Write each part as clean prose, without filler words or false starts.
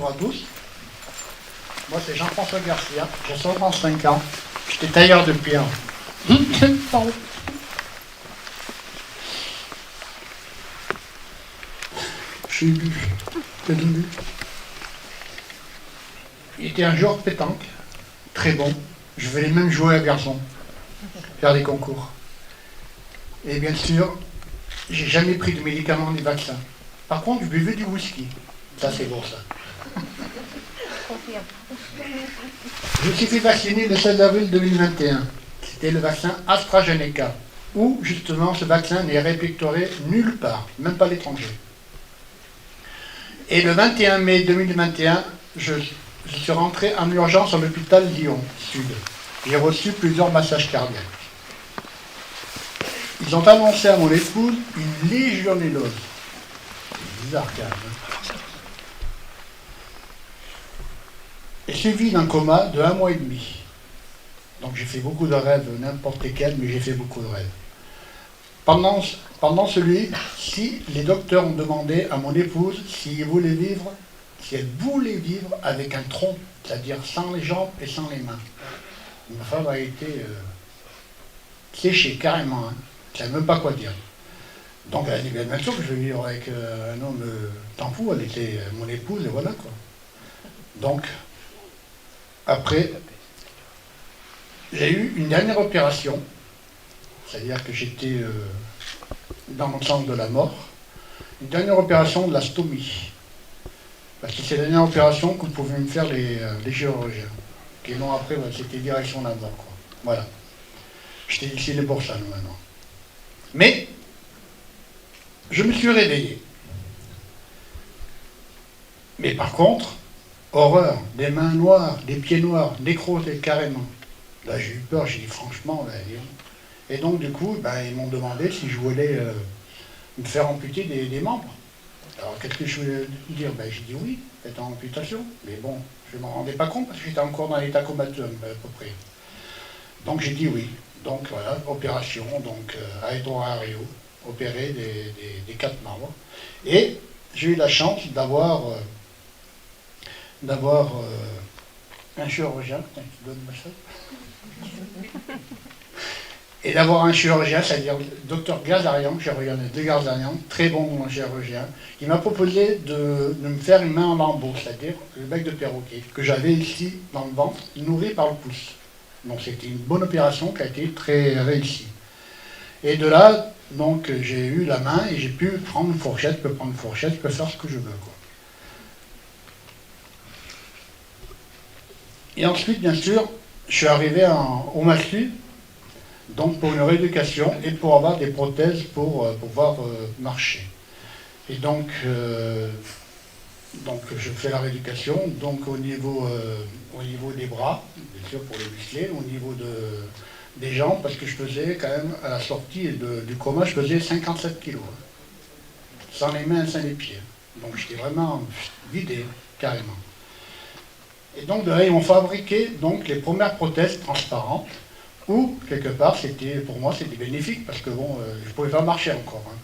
Bonjour à tous. Moi, c'est Jean-François Garcia. J'ai 65 ans. J'étais tailleur de pierre. Pardon. Je suis bu. C'est du bu. Il était un joueur de pétanque. Très bon. Je voulais même jouer à garçon. Faire des concours. Et bien sûr, j'ai jamais pris de médicaments ni vaccins. Par contre, je buvais du whisky. Ça, c'est bon, ça. Je me suis fait vacciner le 16 avril 2021. C'était le vaccin AstraZeneca, où justement ce vaccin n'est répertorié nulle part, même pas à l'étranger. Et le 21 mai 2021, je suis rentré en urgence à l'hôpital Lyon Sud. J'ai reçu plusieurs massages cardiaques. Ils ont annoncé à mon épouse une légionellose. C'est bizarre quand même. Et suivi d'un coma de 1 mois et demi. Donc j'ai fait beaucoup de rêves, n'importe lesquels, mais j'ai fait beaucoup de rêves. Pendant celui-ci, les docteurs ont demandé à mon épouse si elle voulait vivre avec un tronc, c'est-à-dire sans les jambes et sans les mains. Ma femme a été séchée carrément, hein. Je ne savais même pas quoi dire. Donc elle a dit bien sûr que je vais vivre avec un homme tant fou, elle était mon épouse et voilà quoi. Donc après, j'ai eu une dernière opération, c'est-à-dire que j'étais dans le sens de la mort, une dernière opération de la stomie. Parce que c'est la dernière opération que pouvaient me faire les chirurgiens. Et non, après, c'était direction là-bas, quoi. Voilà. J'étais décidé pour ça, nous, maintenant. Mais, je me suis réveillé. Mais par contre, horreur, des mains noires, des pieds noirs, nécrosés carrément. Là, j'ai eu peur, j'ai dit franchement, là, et donc, du coup, ils m'ont demandé si je voulais me faire amputer des membres. Alors, qu'est-ce que je voulais dire? J'ai dit oui, c'est en amputation. Mais bon, je ne m'en rendais pas compte parce que j'étais encore dans l'état comateux, à peu près. Donc, j'ai dit oui. Donc, voilà, opération, donc, à Edouard Herriot, opéré des 4 membres. Et j'ai eu la chance d'avoir un chirurgien, donne-moi ça. Et d'avoir un chirurgien, c'est-à-dire le docteur Gazarian, chirurgien de Gazarian, très bon chirurgien, qui m'a proposé de me faire une main en lambeaux, c'est-à-dire le bec de perroquet, que j'avais ici dans le ventre, nourri par le pouce. Donc c'était une bonne opération qui a été très réussie. Et de là, donc j'ai eu la main et j'ai pu prendre une fourchette, je peux prendre une fourchette, je peux faire ce que je veux, quoi. Et ensuite, bien sûr, je suis arrivé au MASU, donc pour une rééducation et pour avoir des prothèses pour pouvoir marcher. Et donc je fais la rééducation, donc au niveau des bras, bien sûr pour les muscler, au niveau des jambes, parce que je faisais quand même, à la sortie du coma, je faisais 57 kilos, hein, sans les mains, sans les pieds. Donc j'étais vraiment vidé, carrément. Et donc de là, ils m'ont fabriqué donc, les premières prothèses transparentes, où, quelque part, pour moi, c'était bénéfique, parce que bon, je ne pouvais pas marcher encore, hein.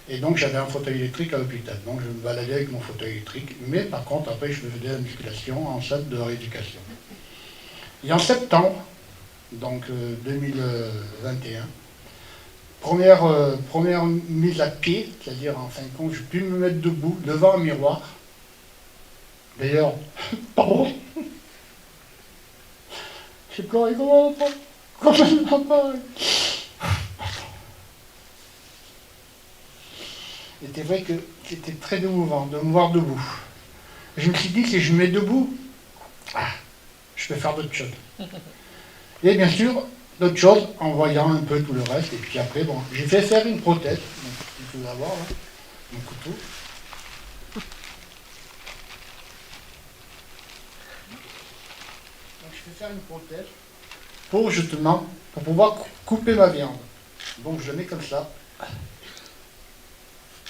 Et donc j'avais un fauteuil électrique à l'hôpital, donc je me baladais avec mon fauteuil électrique, mais par contre, après, je faisais la musculation en salle de rééducation. Et en septembre, donc 2021, première mise à pied, c'est-à-dire en fin de compte, je puis me mettre debout devant un miroir. D'ailleurs, pardon, j'ai pleuré comme un enfant. C'était vrai que c'était très émouvant de me voir debout. Je me suis dit que si je me mets debout, je peux faire d'autres choses. Et bien sûr, d'autres choses en voyant un peu tout le reste. Et puis après, bon, j'ai fait faire une prothèse. Donc, tu peux avoir là, mon couteau. Donc je vais faire une prothèse pour justement, pour pouvoir couper ma viande. Donc je le mets comme ça.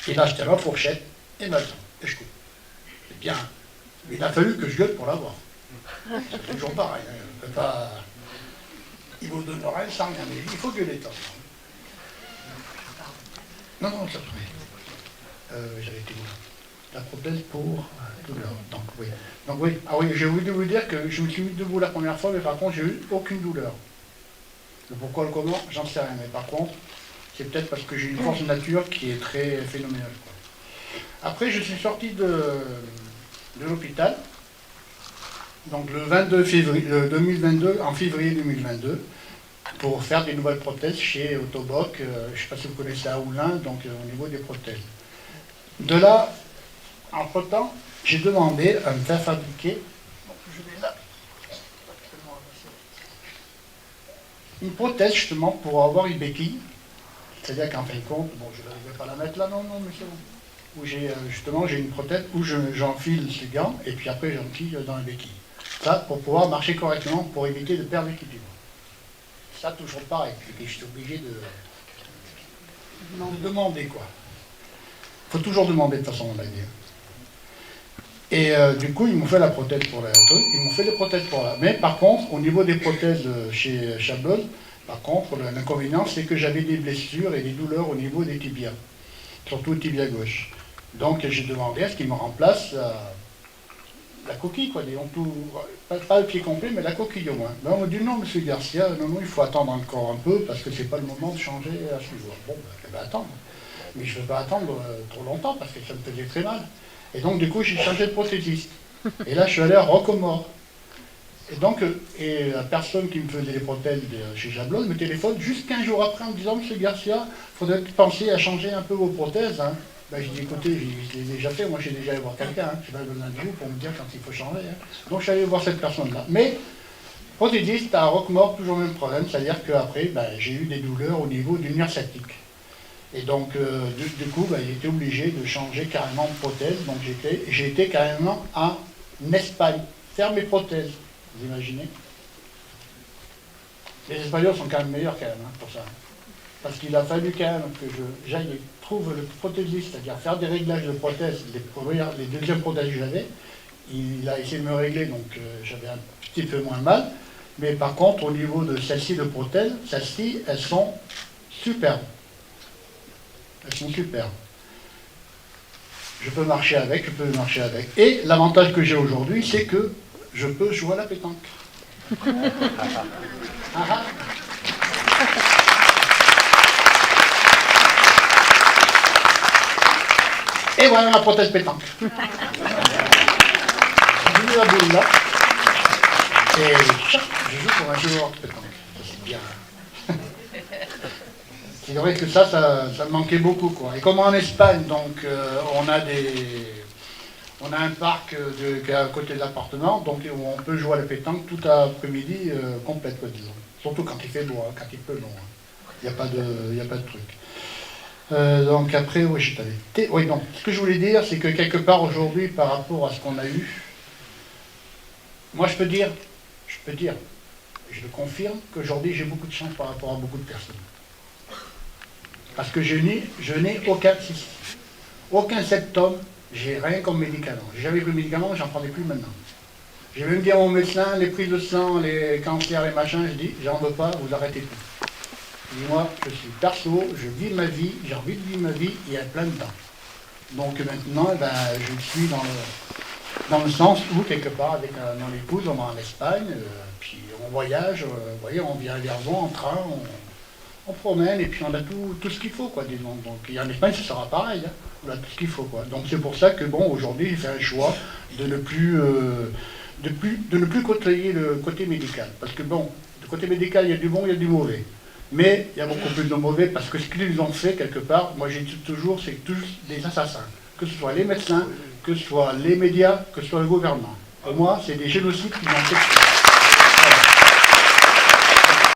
Et là, je tiens ma fourchette et ma viande. Et je coupe. C'est bien. Mais il a fallu que je gueule pour l'avoir. C'est toujours pareil. Hein. On peut pas... Il vous donnera rien sans rien, mais il faut gueuler de temps. Non, ça pourrait. J'avais été où là? La prothèse pour douleur. Donc oui. Donc oui. Ah oui, j'ai voulu vous dire que je me suis mis debout la première fois, mais par contre, j'ai eu aucune douleur. Le pourquoi, le comment, j'en sais rien. Mais par contre, c'est peut-être parce que j'ai une force de nature qui est très phénoménale, quoi. Après, je suis sorti de l'hôpital. Donc le 22 février, 2022, en février 2022, pour faire des nouvelles prothèses chez Autoboc, je ne sais pas si vous connaissez à Oulin, donc au niveau des prothèses. De là, entre-temps, j'ai demandé à me faire fabriquer, donc je vais là, une prothèse justement pour avoir une béquille, c'est-à-dire qu'en fin de compte, bon je ne vais pas la mettre là, non, mais c'est bon, où j'ai justement j'ai une prothèse où j'enfile ce gant et puis après j'enfile dans la béquille. Ça, pour pouvoir marcher correctement, pour éviter de perdre l'équilibre. Ça, toujours pareil. Et je suis obligé de demander, quoi. Il faut toujours demander, de toute façon, on l'a dit. Et du coup, ils m'ont fait la prothèse pour la truc, ils m'ont fait des prothèses pour la... Mais par contre, au niveau des prothèses chez Chablol, par contre, l'inconvénient, c'est que j'avais des blessures et des douleurs au niveau des tibias. Surtout le tibia gauche. Donc, j'ai demandé à ce qu'ils me remplacent la coquille, quoi, disons tout, pas le pied complet, mais la coquille au moins. Ben, on m'a dit non, monsieur Garcia, non, il faut attendre encore un peu parce que c'est pas le moment de changer à ce jour. Bon, ben, attendre. Mais je ne veux pas attendre trop longtemps parce que ça me faisait très mal. Et donc, du coup, j'ai changé de prothésiste. Et là, je suis allé à Rocamore. Et donc, la personne qui me faisait les prothèses chez Jablon me téléphone juste 15 jours après en me disant, monsieur Garcia, il faudrait penser à changer un peu vos prothèses. Hein. Ben, j'ai dit, écoutez, je l'ai déjà fait, moi j'ai déjà allé voir quelqu'un, hein. Je n'ai pas besoin de vous pour me dire quand il faut changer. Hein. Donc je suis allé voir cette personne-là. Mais, prothésiste à Roquemort, toujours le même problème, c'est-à-dire qu'après, ben, j'ai eu des douleurs au niveau du nerf sciatique. Et donc, du coup, ben, j'ai été obligé de changer carrément de prothèse. Donc j'ai été carrément en Espagne, faire mes prothèses. Vous imaginez? Les Espagnols sont quand même meilleurs quand même, hein, pour ça. Parce qu'il a fallu quand même que j'aille trouver le prothésiste, c'est-à-dire faire des réglages de prothèses, les deuxièmes prothèses que j'avais. Il a essayé de me régler, donc j'avais un petit peu moins mal. Mais par contre, au niveau de celles-ci de prothèses, celles-ci, elles sont superbes. Elles sont superbes. Je peux marcher avec, Et l'avantage que j'ai aujourd'hui, c'est que je peux jouer à la pétanque. Et voilà ma prothèse pétanque. J'ai mis la boule là. Et je joue pour un joueur de pétanque. C'est bien. C'est vrai que ça me manquait beaucoup, quoi. Et comme en Espagne, donc, on a un parc qui est à côté de l'appartement, donc où on peut jouer à la pétanque tout après-midi complète, quoi, disons. Surtout quand il fait beau, hein, quand il pleut, non. Il n'y a pas de truc. Donc après, oui, j'étais allé. Oui, non. Ce que je voulais dire, c'est que quelque part aujourd'hui, par rapport à ce qu'on a eu, moi je peux dire, je le confirme, qu'aujourd'hui j'ai beaucoup de chance par rapport à beaucoup de personnes. Parce que je n'ai aucun symptôme, j'ai rien comme médicament. J'ai jamais pris de médicaments, j'en prenais plus maintenant. Je vais me dire à mon médecin, les prises de sang, les cancers, les machins, je dis, j'en veux pas, vous arrêtez tout. Moi, je suis perso, je vis ma vie, j'ai envie de vivre ma vie, il y a plein de temps. Donc maintenant, ben, je suis dans le sens où, quelque part, avec mon épouse, on va en Espagne, puis on voyage, vous voyez, on vient vers vous en train, on promène, et puis on a tout ce qu'il faut, quoi, disons. Donc, et en Espagne, ce sera pareil, hein, on a tout ce qu'il faut, quoi. Donc c'est pour ça que, bon, aujourd'hui, j'ai fait un choix de ne plus côtoyer le côté médical. Parce que, bon, du côté médical, il y a du bon, il y a du mauvais. Mais il y a beaucoup plus de mauvais parce que ce qu'ils ont fait quelque part, moi j'ai dit toujours, c'est tous des assassins. Que ce soit les médecins, que ce soit les médias, que ce soit le gouvernement. Pour moi, c'est des génocides qu'ils ont fait.